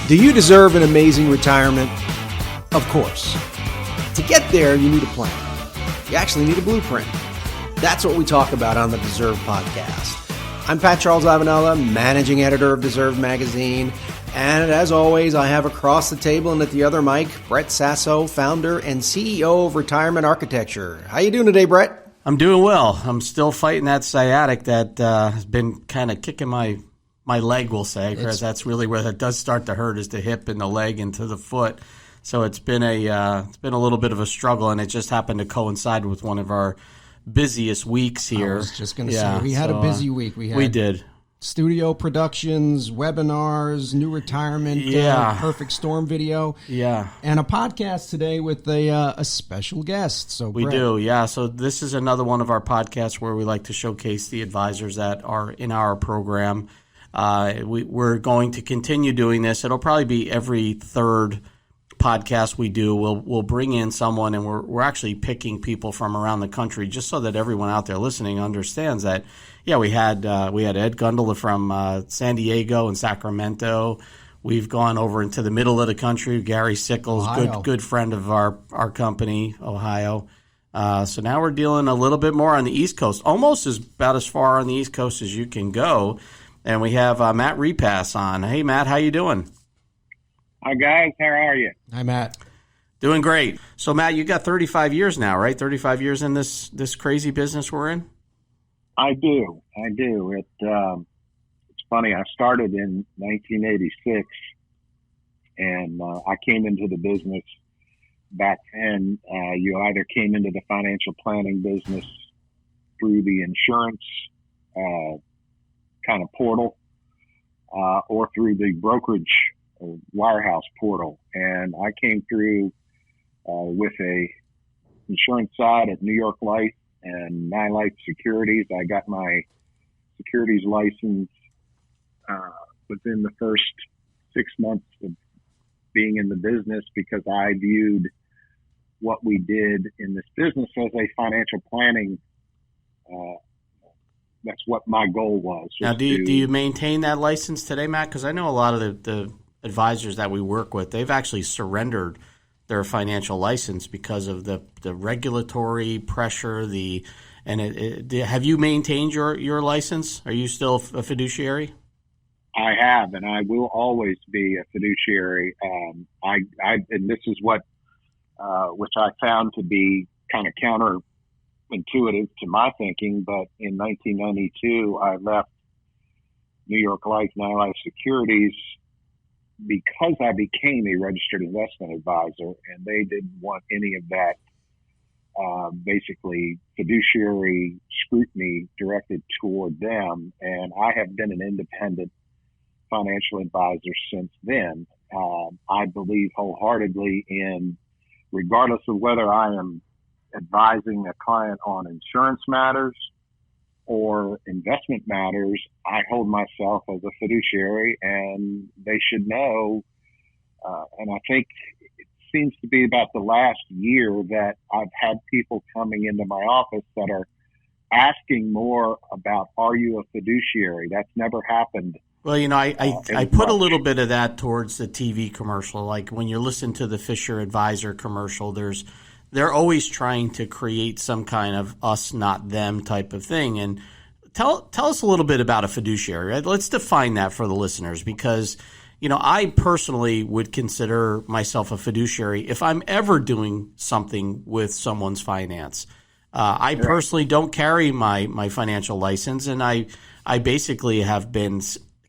Do you deserve an amazing retirement? Of course. To get there, you need a plan. You actually need a blueprint. That's what we talk about on the Deserve podcast. I'm Pat Charles Ivanella, managing editor of Deserve magazine. And as always, I have across the table and at the other mic, Brett Saso, founder and CEO of Retirement Architecture. How you doing today, Brett? I'm doing well. I'm still fighting that sciatic that has been kind of kicking my leg, we'll say, because that's really where it does start to hurt, is the hip and the leg and to the foot. So it's been a little bit of a struggle, and it just happened to coincide with one of our busiest weeks here. I was just going to say, we had a busy week. We did. Studio productions, webinars, new retirement, perfect storm video, and a podcast today with a special guest. So we Brett. do, yeah. So this is another one of our podcasts where we like to showcase the advisors that are in our program. We're going to continue doing this. It'll probably be every third podcast we do. We'll bring in someone, and we're actually picking people from around the country just so that everyone out there listening understands that. Yeah, we had Ed Gundala from San Diego and Sacramento. We've gone over into the middle of the country. Gary Sickles, good friend of our company, Ohio. So now we're dealing a little bit more on the East Coast, almost about as far on the East Coast as you can go. And we have Matt Repass on. Hey, Matt, how you doing? Hi, guys. How are you? Hi, Matt. Doing great. So, Matt, you got 35 years now, right? 35 years in this crazy business we're in? I do. It's funny. I started in 1986, and I came into the business back then. You either came into the financial planning business through the insurance kind of portal, or through the brokerage wirehouse portal. And I came through with a insurance side at New York Life and Life Securities. I got my securities license within the first 6 months of being in the business, because I viewed what we did in this business as a financial planning. That's what my goal was. Now, do you maintain that license today, Matt? Because I know a lot of the advisors that we work with, they've actually surrendered their financial license because of the regulatory pressure. Have you maintained your license? Are you still a fiduciary? I have, and I will always be a fiduciary. And this is what which I found to be kind of counterintuitive to my thinking. But in 1992, I left New York Life, Life Securities, because I became a registered investment advisor, and they didn't want any of that basically fiduciary scrutiny directed toward them. And I have been an independent financial advisor since then. I believe wholeheartedly in, regardless of whether I am advising a client on insurance matters or investment matters, I hold myself as a fiduciary, and they should know. And I think it seems to be about the last year that I've had people coming into my office that are asking more about, are you a fiduciary? That's never happened. Well, I put a little bit of that towards the TV commercial. Like when you listen to the Fisher Advisor commercial, they're always trying to create some kind of us, not them type of thing. And tell us a little bit about a fiduciary. Right? Let's define that for the listeners, because, I personally would consider myself a fiduciary if I'm ever doing something with someone's finance. I personally don't carry my financial license, and I basically have been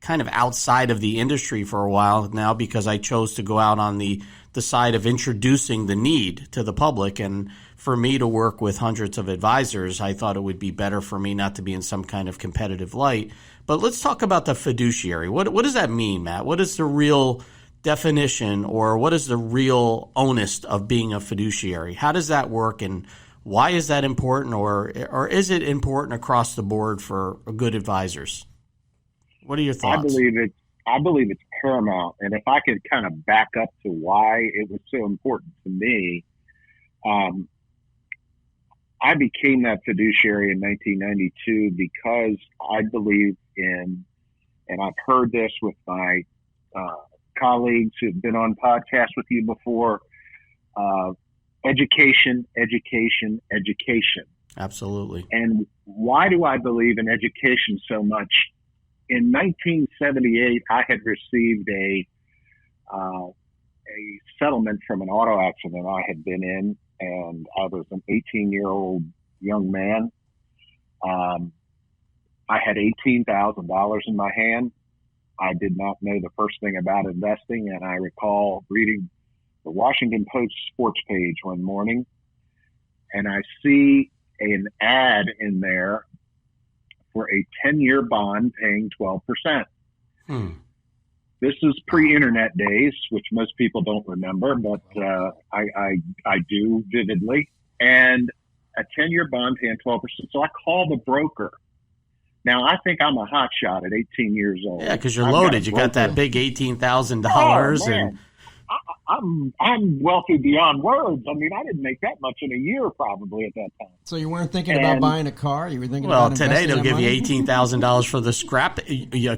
kind of outside of the industry for a while now, because I chose to go out on the side of introducing the need to the public. And for me to work with hundreds of advisors, I thought it would be better for me not to be in some kind of competitive light. But let's talk about the fiduciary. What does that mean, Matt? What is the real definition, or what is the real onus of being a fiduciary? How does that work, and why is that important, or is it important across the board for good advisors? What are your thoughts? I believe it's paramount. And if I could kind of back up to why it was so important to me, I became that fiduciary in 1992 because I believe in, and I've heard this with my colleagues who've been on podcasts with you before. Education, education, education. Absolutely. And why do I believe in education so much? In 1978, I had received a settlement from an auto accident I had been in, and I was an 18-year-old young man. I had $18,000 in my hand. I did not know the first thing about investing, and I recall reading the Washington Post sports page one morning, and I see an ad in there for a 10-year bond paying 12%. This is pre-internet days, which most people don't remember, but I do vividly. And a 10-year bond paying 12%. So I call the broker. Now, I think I'm a hot shot at 18 years old. Yeah, because you're loaded. You got that big $18,000. And I'm wealthy beyond words. I mean, I didn't make that much in a year probably at that time. So you weren't thinking about buying a car? You were thinking about investing today they'll give money? you $18,000 for the scrap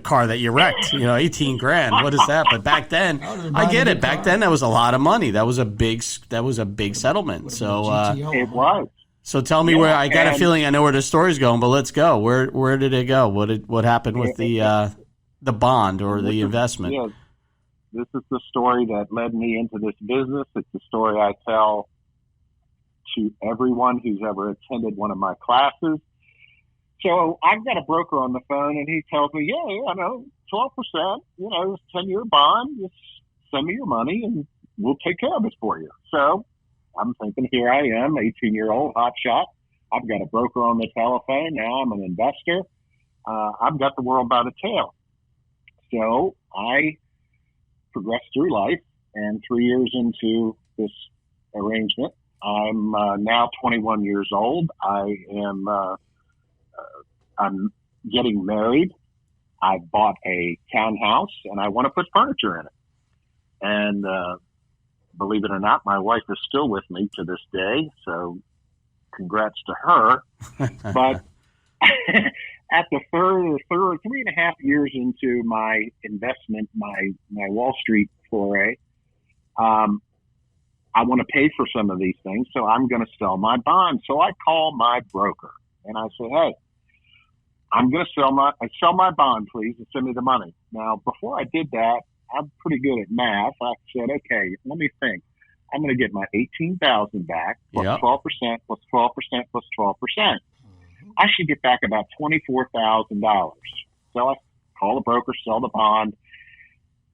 car that you wrecked. $18,000. What is that? But back then, I get it. Back then, that was a lot of money. That was a big settlement. So it was. So tell me where. I got a feeling I know where the story's going, but let's go. Where did it go? What happened with the bond or the investment? Yeah. This is the story that led me into this business. It's the story I tell to everyone who's ever attended one of my classes. So I've got a broker on the phone, and he tells me, 12%, 10-year bond, just send me your money, and we'll take care of it for you. So I'm thinking, here I am, 18-year-old hotshot. I've got a broker on the telephone. Now I'm an investor. I've got the world by the tail. So I progressed through life, and 3 years into this arrangement, I'm now 21 years old. I'm getting married. I bought a townhouse, and I want to put furniture in it. And believe it or not, my wife is still with me to this day, so congrats to her. But at the third 3.5 years into my investment, my Wall Street foray, I want to pay for some of these things, so I'm going to sell my bond. So I call my broker and I say, hey, I'm going to sell my bond, please, and send me the money. Now, before I did that, I'm pretty good at math. I said, okay, let me think. I'm going to get my $18,000 back plus 12% plus 12% plus 12%. I should get back about $24,000. So I call the broker, sell the bond.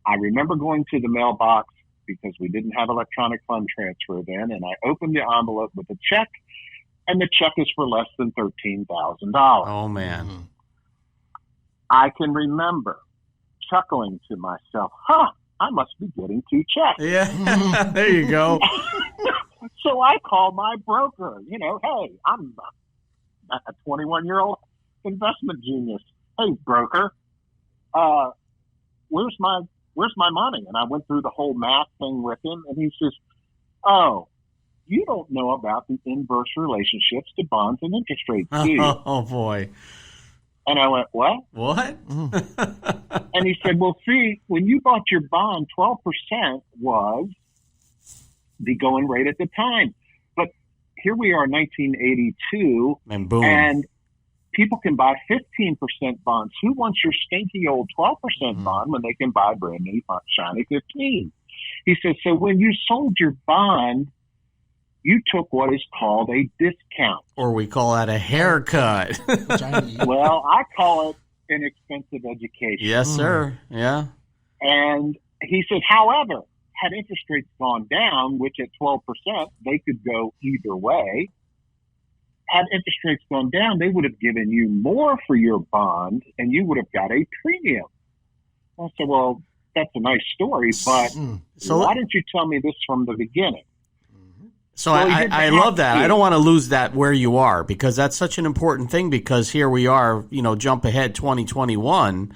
I remember going to the mailbox because we didn't have electronic fund transfer then, and I opened the envelope with a check, and the check is for less than $13,000. Oh, man. I can remember chuckling to myself, I must be getting two checks. Yeah, there you go. So I call my broker, hey, I'm a 21-year-old investment genius. Hey, broker, where's my money? And I went through the whole math thing with him, and he says, oh, you don't know about the inverse relationships to bonds and interest rates, do you? Oh, boy. And I went, what? What? And he said, well, see, when you bought your bond, 12% was the going rate at the time. But here we are in 1982, and boom. And people can buy 15% bonds. Who wants your stinky old 12% bond when they can buy brand new shiny 15? He says, so when you sold your bond, you took what is called a discount. Or we call that a haircut. Well, I call it an expensive education. Yes, sir. Yeah. And he said, however, had interest rates gone down, which at 12%, they could go either way. Had interest rates gone down, they would have given you more for your bond, and you would have got a premium. I said, well, that's a nice story, but why didn't you tell me this from the beginning? So I love that. I don't want to lose that where you are, because that's such an important thing, because here we are, jump ahead 2021,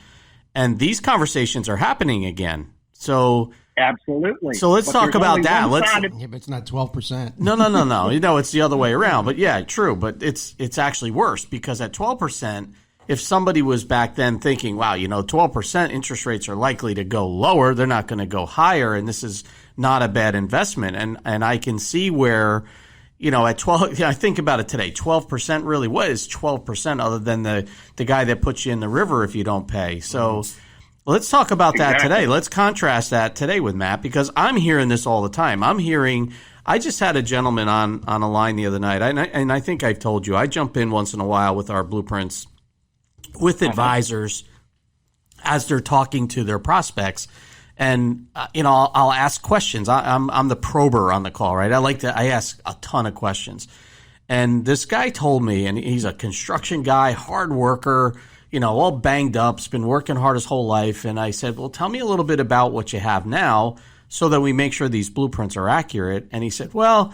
and these conversations are happening again. So absolutely. So let's talk about that. Yeah, but it's not 12%. No. It's the other way around. But yeah, true. But it's actually worse, because at 12%, if somebody was back then thinking, wow, 12% interest rates are likely to go lower, they're not going to go higher, and this is not a bad investment. And I can see where, at 12, I think about it today, 12% really, what is 12% other than the guy that puts you in the river if you don't pay? So let's talk about that today. Let's contrast that today with Matt, because I'm hearing this all the time. I just had a gentleman on a line the other night, and I think I've told you, I jump in once in a while with our blueprints with advisors as they're talking to their prospects. And, I'll ask questions. I'm the prober on the call, right? I ask a ton of questions. And this guy told me, and he's a construction guy, hard worker, all banged up, has been working hard his whole life. And I said, well, tell me a little bit about what you have now so that we make sure these blueprints are accurate. And he said, well,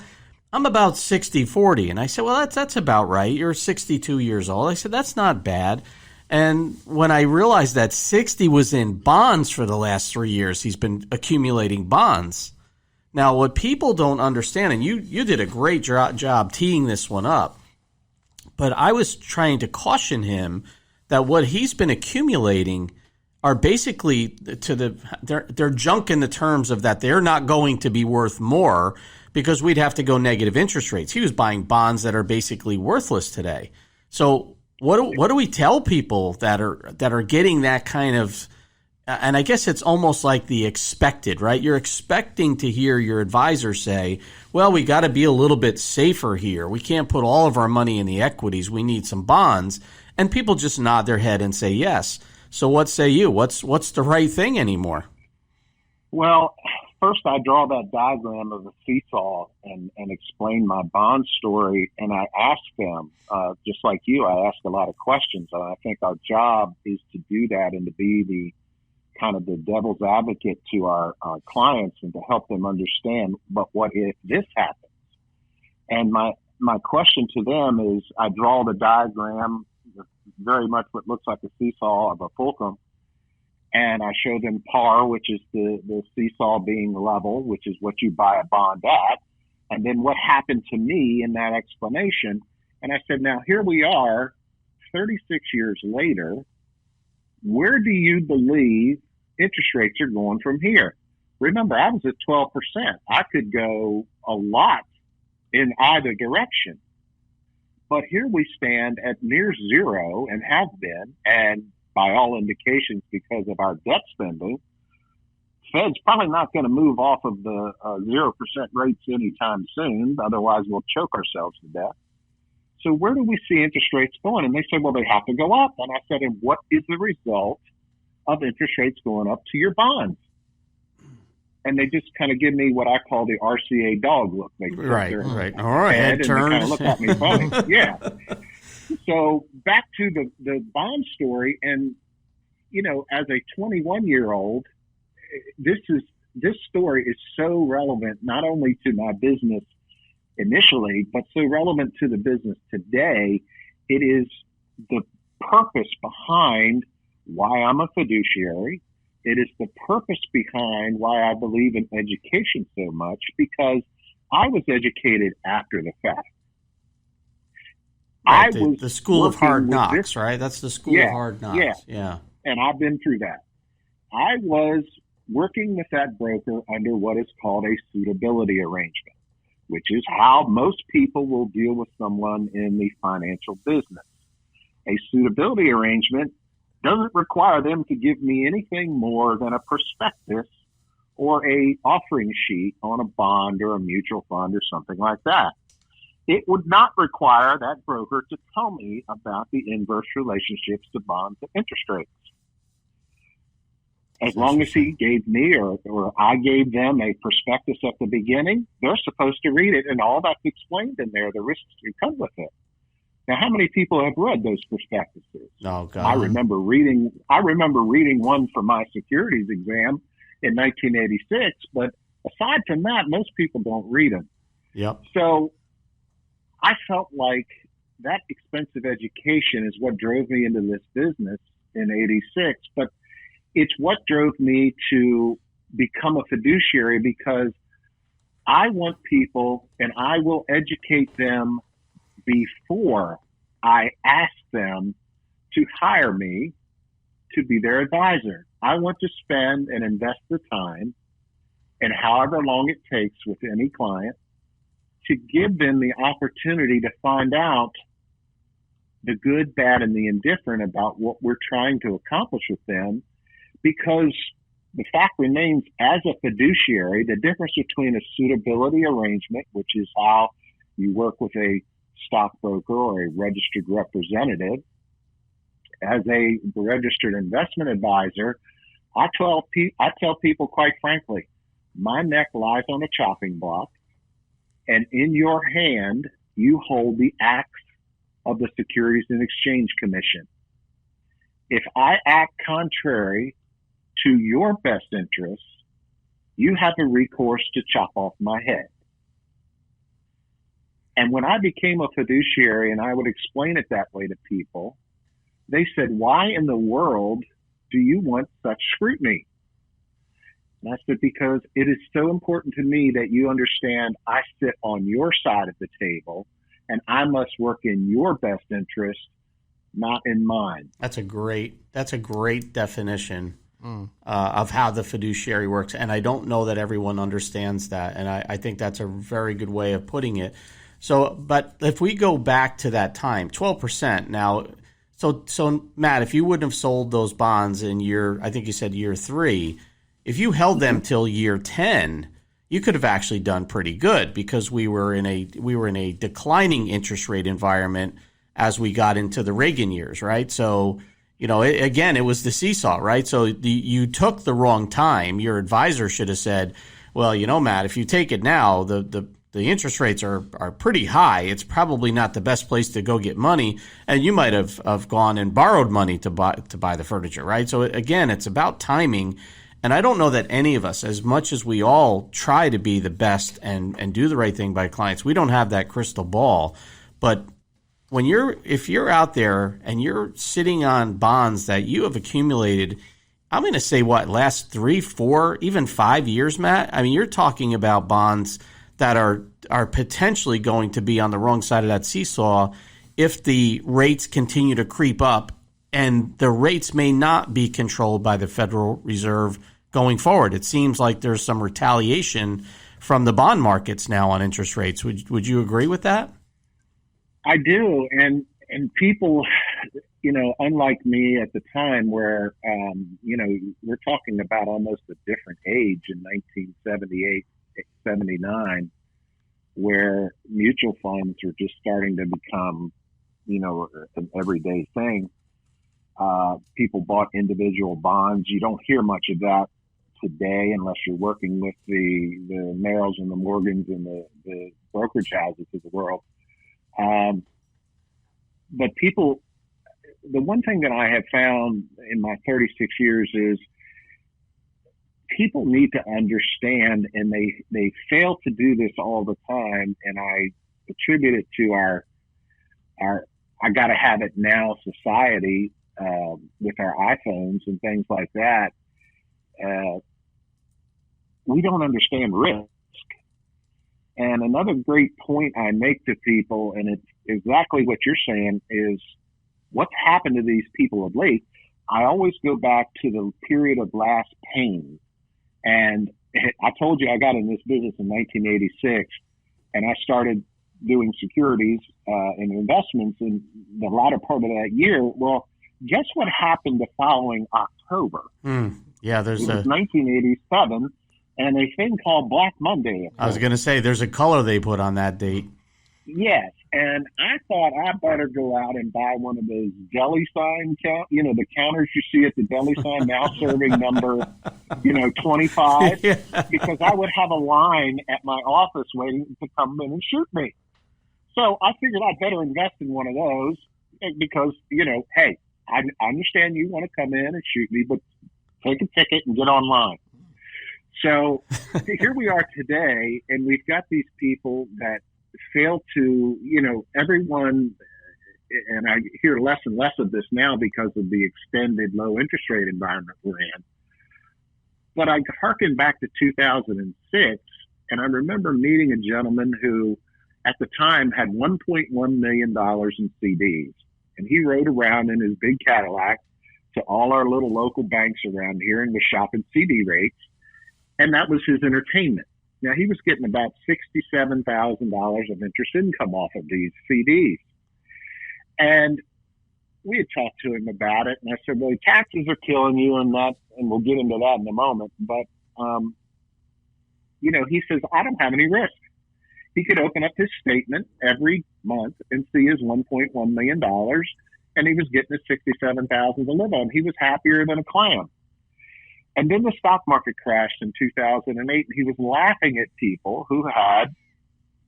I'm about 60-40. And I said, well, that's about right. You're 62 years old. I said, that's not bad. And when I realized that 60 was in bonds for the last 3 years, he's been accumulating bonds. Now, what people don't understand, and you did a great job teeing this one up, but I was trying to caution him that what he's been accumulating are basically they're junk in the terms of that they're not going to be worth more because we'd have to go negative interest rates. He was buying bonds that are basically worthless today. So what do we tell people that are getting that kind of, and I guess it's almost like the expected, right? You're expecting to hear your advisor say, well, we got to be a little bit safer here. We can't put all of our money in the equities. We need some bonds. And people just nod their head and say yes. So what say you? What's the right thing anymore? Well, first I draw that diagram of a seesaw and explain my bond story, and I ask them, just like you, I ask a lot of questions, and I think our job is to do that and to be the kind of the devil's advocate to our clients and to help them understand, but what if this happens? And my question to them is, I draw the diagram, very much what looks like a seesaw of a fulcrum, and I show them par, which is the seesaw being level, which is what you buy a bond at, and then what happened to me in that explanation. And I said, now here we are, 36 years later, where do you believe interest rates are going from here? Remember, I was at 12%. I could go a lot in either direction. But here we stand at near zero and have been, and by all indications, because of our debt spending, Fed's probably not going to move off of the 0% rates anytime soon. Otherwise, we'll choke ourselves to death. So where do we see interest rates going? And they said, well, they have to go up. And I said, and what is the result of interest rates going up to your bonds? And they just kind of give me what I call the RCA dog look. They right. All right. And they kind of look at me funny. Yeah. So back to the bond story. And, as a 21-year-old, this story is so relevant, not only to my business initially, but so relevant to the business today. It is the purpose behind why I'm a fiduciary. It is the purpose behind why I believe in education so much, because I was educated after the fact. Right, the school of hard knocks, right? That's the school of hard knocks. Yeah. And I've been through that. I was working with that broker under what is called a suitability arrangement, which is how most people will deal with someone in the financial business. A suitability arrangement doesn't require them to give me anything more than a prospectus or a offering sheet on a bond or a mutual fund or something like that. It would not require that broker to tell me about the inverse relationships to bonds and interest rates. As long as he gave me or I gave them a prospectus at the beginning, they're supposed to read it, and all that's explained in there, the risks that come with it. Now, how many people have read those prospectuses? Oh, God. I remember reading one for my securities exam in 1986, but aside from that, most people don't read them. Yep. So I felt like that expensive education is what drove me into this business in 86, but it's what drove me to become a fiduciary, because I want people, and I will educate them before I ask them to hire me to be their advisor. I want to spend and invest the time, and however long it takes with any client, to give them the opportunity to find out the good, bad, and the indifferent about what we're trying to accomplish with them. Because the fact remains, as a fiduciary, the difference between a suitability arrangement, which is how you work with a stockbroker or a registered representative, as a registered investment advisor, I tell people quite frankly, my neck lies on a chopping block, and in your hand, you hold the axe of the Securities and Exchange Commission. If I act contrary to your best interests, you have a recourse to chop off my head. And when I became a fiduciary, and I would explain it that way to people, they said, why in the world do you want such scrutiny? And I said, because it is so important to me that you understand I sit on your side of the table, and I must work in your best interest, not in mine. That's a great definition of how the fiduciary works. And I don't know that everyone understands that. And I think that's a very good way of putting it. So, but if we go back to that time, 12% now, so Matt, if you wouldn't have sold those bonds in I think you said year 3, if you held them till year 10, you could have actually done pretty good, because we were in a declining interest rate environment as we got into the Reagan years, right? So, it was the seesaw, right? So you took the wrong time. Your advisor should have said, well, Matt, if you take it now, the interest rates are pretty high. It's probably not the best place to go get money, and you might have gone and borrowed money to buy the furniture, right? So again, it's about timing. And I don't know that any of us, as much as we all try to be the best and do the right thing by clients, we don't have that crystal ball. But if you're out there and you're sitting on bonds that you have accumulated, I'm going to say last 3, 4, even 5 years, Matt. I mean, you're talking about bonds that are potentially going to be on the wrong side of that seesaw if the rates continue to creep up, and the rates may not be controlled by the Federal Reserve going forward. It seems like there's some retaliation from the bond markets now on interest rates. Would you agree with that? I do. And people, unlike me at the time where, we're talking about almost a different age in 1978, 79, where mutual funds are just starting to become, an everyday thing. People bought individual bonds. You don't hear much of that today unless you're working with the Merrills and the Morgans and the brokerage houses of the world. But people, the one thing that I have found in my 36 years is people need to understand, and they fail to do this all the time. And I attribute it to our I gotta have it now society, with our iPhones and things like that. We don't understand risk. And another great point I make to people, and it's exactly what you're saying, is what's happened to these people of late. I always go back to the period of last pain. And I told you I got in this business in 1986, and I started doing securities and investments in the latter part of that year. Well, guess what happened the following October? Yeah, it was 1987, and a thing called Black Monday occurred. I was going to say, there's a color they put on that date. Yes, and I thought I better go out and buy one of those deli sign the counters you see at the deli sign, now serving number 25, yeah. Because I would have a line at my office waiting to come in and shoot me. So I figured I'd better invest in one of those because, hey, I understand you want to come in and shoot me, but take a ticket and get online. So here we are today, and we've got these people that fail to, everyone, and I hear less and less of this now because of the extended low interest rate environment we're in. But I hearken back to 2006, and I remember meeting a gentleman who at the time had $1.1 million in CDs. And he rode around in his big Cadillac to all our little local banks around here and was shopping CD rates. And that was his entertainment. Now, he was getting about $67,000 of interest income off of these CDs. And we had talked to him about it. And I said, well, taxes are killing you and that, and we'll get into that in a moment. But, he says, I don't have any risk. He could open up his statement every month and see his $1.1 million. And he was getting his $67,000 to live on. He was happier than a clam. And then the stock market crashed in 2008, and he was laughing at people who had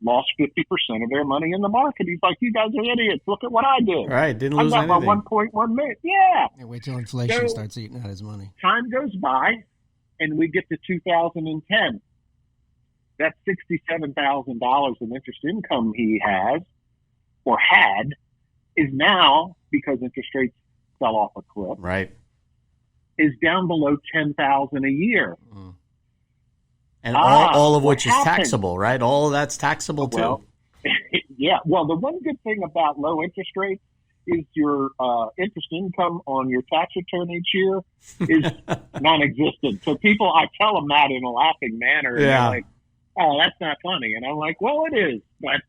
lost 50% of their money in the market. He's like, you guys are idiots. Look at what I did. Right, didn't lose anything. I got my $1.1 million. Yeah. Wait till inflation starts eating out his money. Time goes by, and we get to 2010. That $67,000 of interest income he has or had is now, because interest rates fell off a cliff, right, is down below $10,000 a year. Mm. And all of which is taxable, right? All of that's taxable too. Yeah. Well, the one good thing about low interest rates is your interest income on your tax return each year is non-existent. So I tell them that in a laughing manner. And they're like, oh, that's not funny. And I'm like, well, it is, but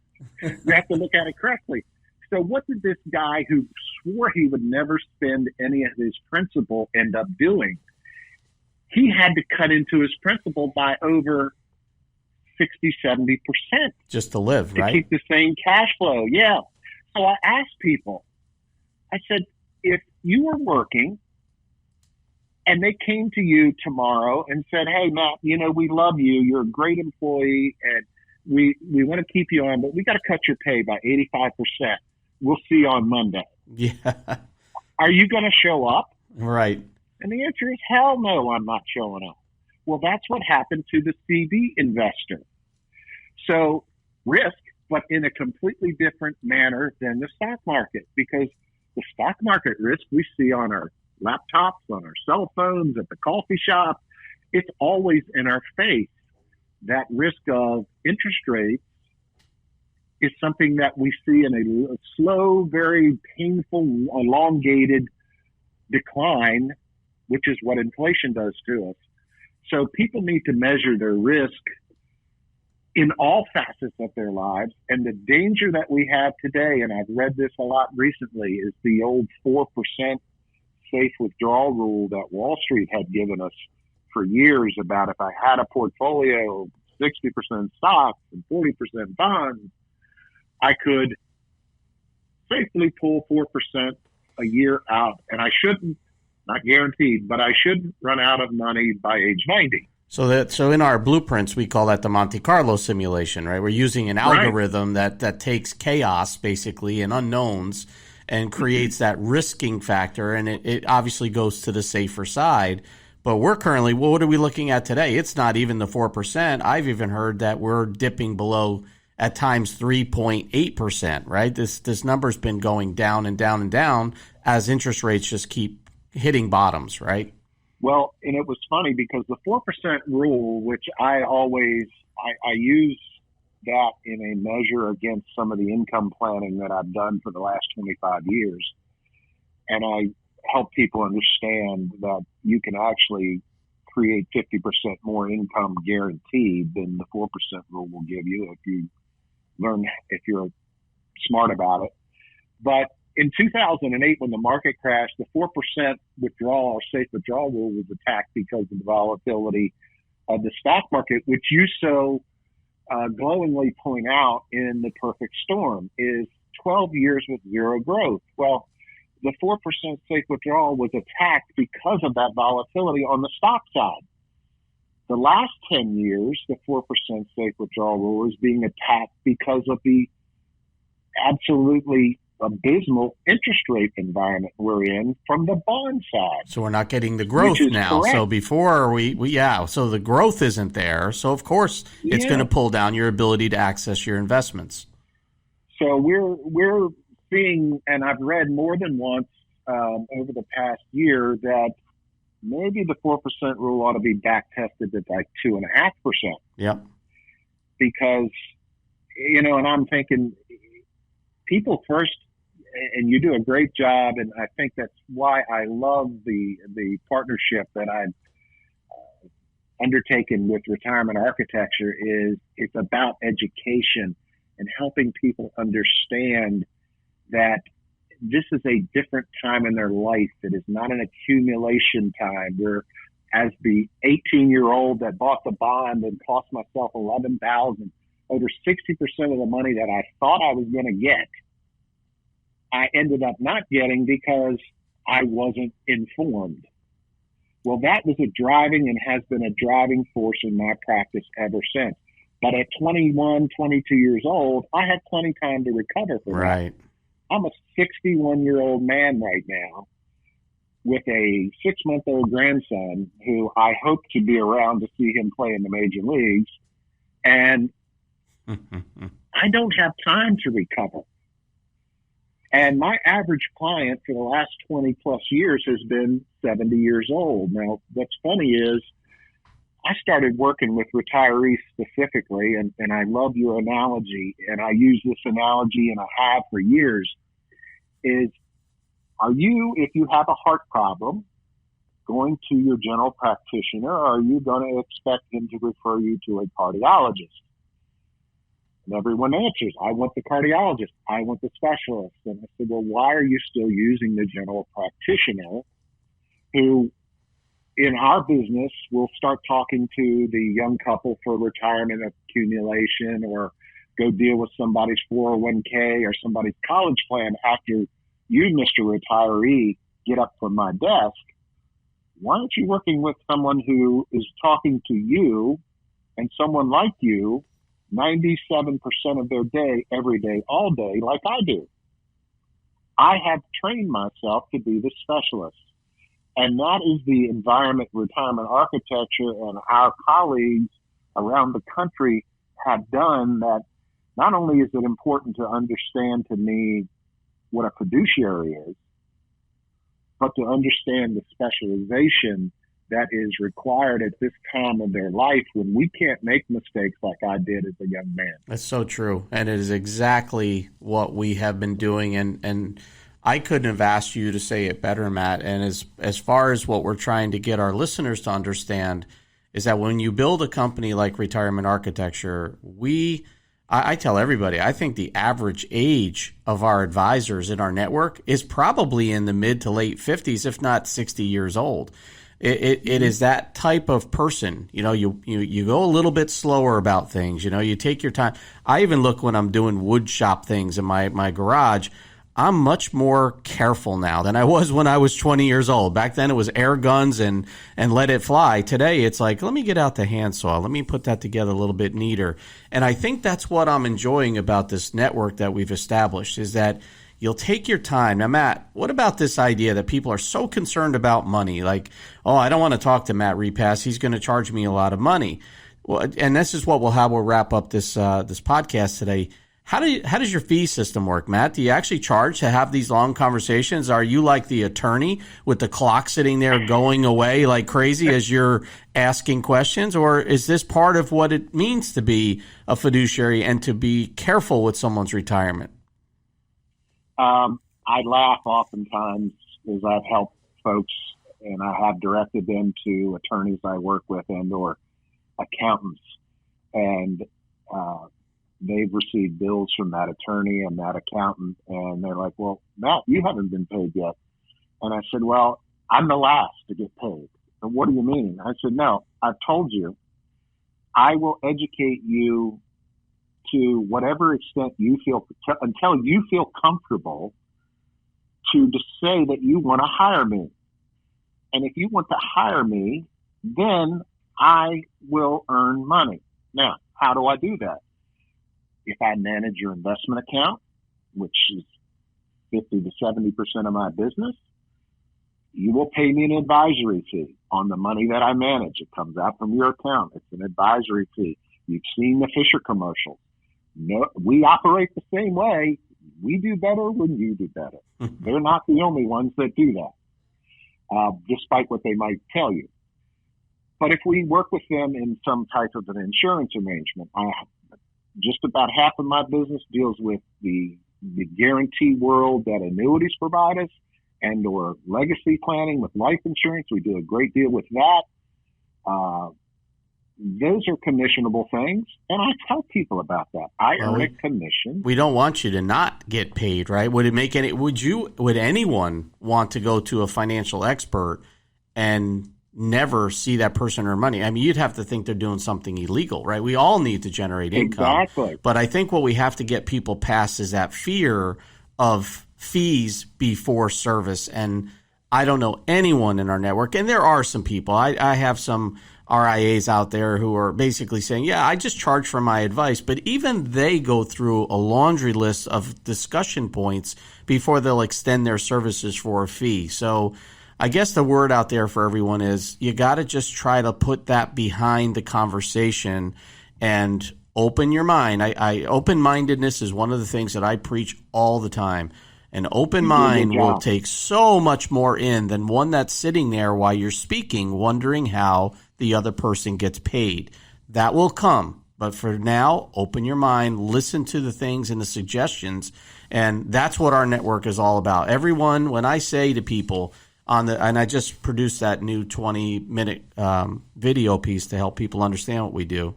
you have to look at it correctly. So what did this guy who swore he would never spend any of his principal end up doing? He had to cut into his principal by over 60, 70% just to live, right? To keep the same cash flow. Yeah. So I asked people, I said, if you were working and they came to you tomorrow and said, hey, Matt, we love you. You're a great employee and we want to keep you on, but we got to cut your pay by 85%. We'll see you on Monday. Yeah. Are you going to show up? Right. And the answer is hell no, I'm not showing up. Well, that's what happened to the CD investor. So risk, but in a completely different manner than the stock market, because the stock market risk we see on our laptops, on our cell phones, at the coffee shop, it's always in our face. That risk of interest rates is something that we see in a slow, very painful, elongated decline, which is what inflation does to us. So people need to measure their risk in all facets of their lives. And the danger that we have today, and I've read this a lot recently, is the old 4% safe withdrawal rule that Wall Street had given us for years about if I had a portfolio, 60% stocks and 40% bonds, I could safely pull 4% a year out. And I shouldn't, not guaranteed, but I shouldn't run out of money by age 90. So in our blueprints, we call that the Monte Carlo simulation, right? We're using an algorithm that takes chaos, basically, and unknowns and creates that risking factor. And it obviously goes to the safer side. But we're currently, what are we looking at today? It's not even the 4%. I've even heard that we're dipping below at times 3.8%, right? This number's been going down and down and down as interest rates just keep hitting bottoms, right? Well, and it was funny because the 4% rule, which I use that in a measure against some of the income planning that I've done for the last 25 years. And I help people understand that you can actually create 50% more income guaranteed than the 4% rule will give you if you're smart about it. But in 2008, when the market crashed, the 4% withdrawal or safe withdrawal rule was attacked because of the volatility of the stock market, which you so glowingly point out in The Perfect Storm, is 12 years with zero growth. Well, the 4% safe withdrawal was attacked because of that volatility on the stock side. The last 10 years, the 4% safe withdrawal rule is being attacked because of the absolutely abysmal interest rate environment we're in from the bond side. So we're not getting the growth now. Correct. So before so the growth isn't there. So of course it's going to pull down your ability to access your investments. So we're seeing, and I've read more than once over the past year, that maybe the 4% rule ought to be back tested at like 2.5%. Yep. Because, and I'm thinking people first, and you do a great job. And I think that's why I love the partnership that I've undertaken with Retirement Architecture. Is it's about education and helping people understand that this is a different time in their life. It is not an accumulation time where, as the 18-year-old that bought the bond and cost myself $11,000, over 60% of the money that I thought I was going to get, I ended up not getting because I wasn't informed. Well, that was a driving and has been a driving force in my practice ever since. But at 21, 22 years old, I had plenty of time to recover from right. that. I'm a 61-year-old man right now with a 6-month-old grandson who I hope to be around to see him play in the major leagues. And I don't have time to recover. And my average client for the last 20 plus years has been 70 years old. Now, what's funny is I started working with retirees specifically, and I love your analogy, and I use this analogy and I have for years, is are you, if you have a heart problem, going to your general practitioner, or are you going to expect him to refer you to a cardiologist? And everyone answers, I want the cardiologist, I want the specialist. And I said, well, why are you still using the general practitioner who, in our business, will start talking to the young couple for retirement accumulation or go deal with somebody's 401k or somebody's college plan after you, Mr. Retiree, get up from my desk? Why aren't you working with someone who is talking to you and someone like you 97% of their day, every day, all day, like I do? I have trained myself to be the specialist. And that is the environment Retirement Architecture and our colleagues around the country have done. That not only is it important to understand to me what a fiduciary is, but to understand the specialization that is required at this time of their life when we can't make mistakes like I did as a young man. That's so true. And it is exactly what we have been doing. And I couldn't have asked you to say it better, Matt. And as far as what we're trying to get our listeners to understand is that when you build a company like Retirement Architecture, I tell everybody, I think the average age of our advisors in our network is probably in the mid to late 50s, if not 60 years old. It is that type of person. You know, you go a little bit slower about things. You know, you take your time. I even look when I'm doing wood shop things in my garage. I'm much more careful now than I was when I was 20 years old. Back then it was air guns and let it fly. Today it's like, let me get out the handsaw. Let me put that together a little bit neater. And I think that's what I'm enjoying about this network that we've established, is that you'll take your time. Now, Matt, what about this idea that people are so concerned about money? Like, oh, I don't want to talk to Matt Repass. He's going to charge me a lot of money. Well, and this is what we'll wrap up this podcast today. How does your fee system work, Matt? Do you actually charge to have these long conversations? Are you like the attorney with the clock sitting there going away like crazy as you're asking questions? Or is this part of what it means to be a fiduciary and to be careful with someone's retirement? I laugh oftentimes as I've helped folks and I have directed them to attorneys I work with and or accountants. And they've received bills from that attorney and that accountant, and they're like, well, Matt, you haven't been paid yet. And I said, well, I'm the last to get paid. And what do you mean? I said, no, I've told you, I will educate you to whatever extent you feel, until you feel comfortable to say that you want to hire me. And if you want to hire me, then I will earn money. Now, how do I do that? If I manage your investment account, which is 50 to 70% of my business, you will pay me an advisory fee on the money that I manage. It comes out from your account. It's an advisory fee. You've seen the Fisher commercials. No, we operate the same way. We do better when you do better. They're not the only ones that do that, despite what they might tell you. But if we work with them in some type of an insurance arrangement, just about half of my business deals with the the guarantee world that annuities provide us, and or legacy planning with life insurance. We do a great deal with that. Those are commissionable things, and I tell people about that. I earn a commission. We don't want you to not get paid, right? Would anyone want to go to a financial expert and never see that person earn money? I mean, you'd have to think they're doing something illegal, right? We all need to generate income. Exactly. But I think what we have to get people past is that fear of fees before service. And I don't know anyone in our network, and there are some people. I have some RIAs out there who are basically saying, yeah, I just charge for my advice. But even they go through a laundry list of discussion points before they'll extend their services for a fee. So I guess the word out there for everyone is you got to just try to put that behind the conversation and open your mind. Open-mindedness is one of the things that I preach all the time. An open mind will take so much more in than one that's sitting there while you're speaking, wondering how the other person gets paid. That will come. But for now, open your mind, listen to the things and the suggestions. And that's what our network is all about. Everyone, when I say to people and I just produced that new 20-minute video piece to help people understand what we do.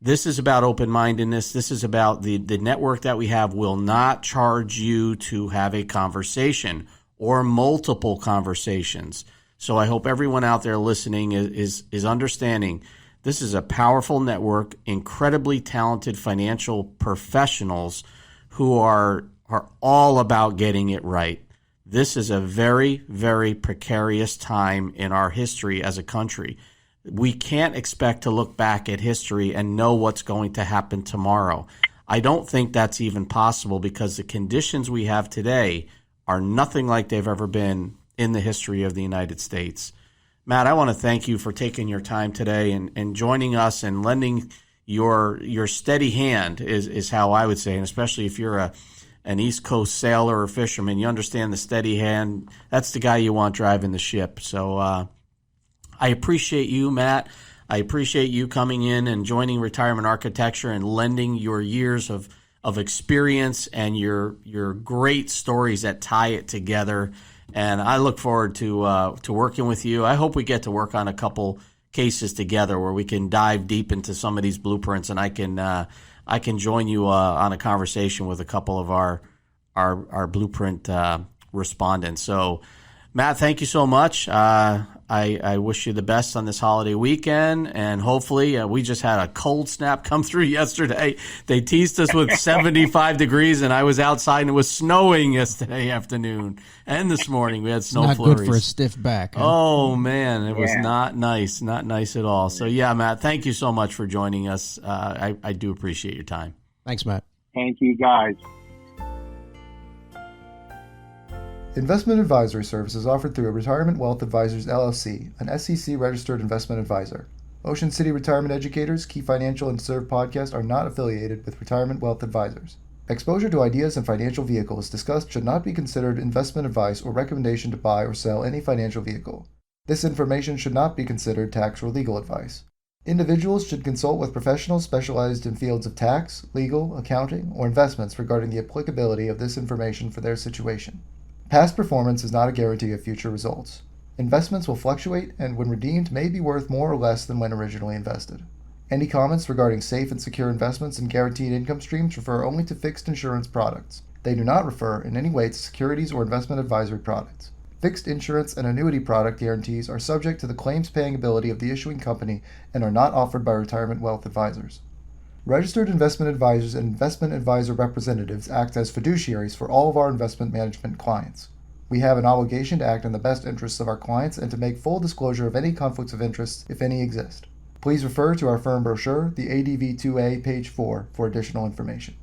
This is about open-mindedness. This is about the network that we have will not charge you to have a conversation or multiple conversations. So I hope everyone out there listening is understanding this is a powerful network, incredibly talented financial professionals who are all about getting it right. This is a very, very precarious time in our history as a country. We can't expect to look back at history and know what's going to happen tomorrow. I don't think that's even possible because the conditions we have today are nothing like they've ever been in the history of the United States. Matt, I want to thank you for taking your time today and joining us and lending your steady hand is how I would say, and especially if you're an East Coast sailor or fisherman, you understand the steady hand. That's the guy you want driving the ship. So I appreciate you, Matt. I appreciate you coming in and joining Retirement Architecture and lending your years of experience and your great stories that tie it together. And I look forward to working with you. I hope we get to work on a couple cases together where we can dive deep into some of these blueprints, and I can join you on a conversation with a couple of our blueprint respondents. So, Matt, thank you so much. I wish you the best on this holiday weekend, and hopefully we just had a cold snap come through yesterday. They teased us with 75 degrees, and I was outside, and it was snowing yesterday afternoon and this morning. We had snow flurries. Not good for a stiff back. Huh? Oh, man, it was not nice at all. So, yeah, Matt, thank you so much for joining us. I do appreciate your time. Thanks, Matt. Thank you, guys. Investment advisory services offered through Retirement Wealth Advisors, LLC, an SEC-registered investment advisor. Ocean City Retirement Educators, Key Financial, and Serve podcasts are not affiliated with Retirement Wealth Advisors. Exposure to ideas and financial vehicles discussed should not be considered investment advice or recommendation to buy or sell any financial vehicle. This information should not be considered tax or legal advice. Individuals should consult with professionals specialized in fields of tax, legal, accounting, or investments regarding the applicability of this information for their situation. Past performance is not a guarantee of future results. Investments will fluctuate and when redeemed may be worth more or less than when originally invested. Any comments regarding safe and secure investments and guaranteed income streams refer only to fixed insurance products. They do not refer in any way to securities or investment advisory products. Fixed insurance and annuity product guarantees are subject to the claims paying ability of the issuing company and are not offered by Retirement Wealth Advisors. Registered investment advisors and investment advisor representatives act as fiduciaries for all of our investment management clients. We have an obligation to act in the best interests of our clients and to make full disclosure of any conflicts of interest, if any exist. Please refer to our firm brochure, the ADV2A, page 4, for additional information.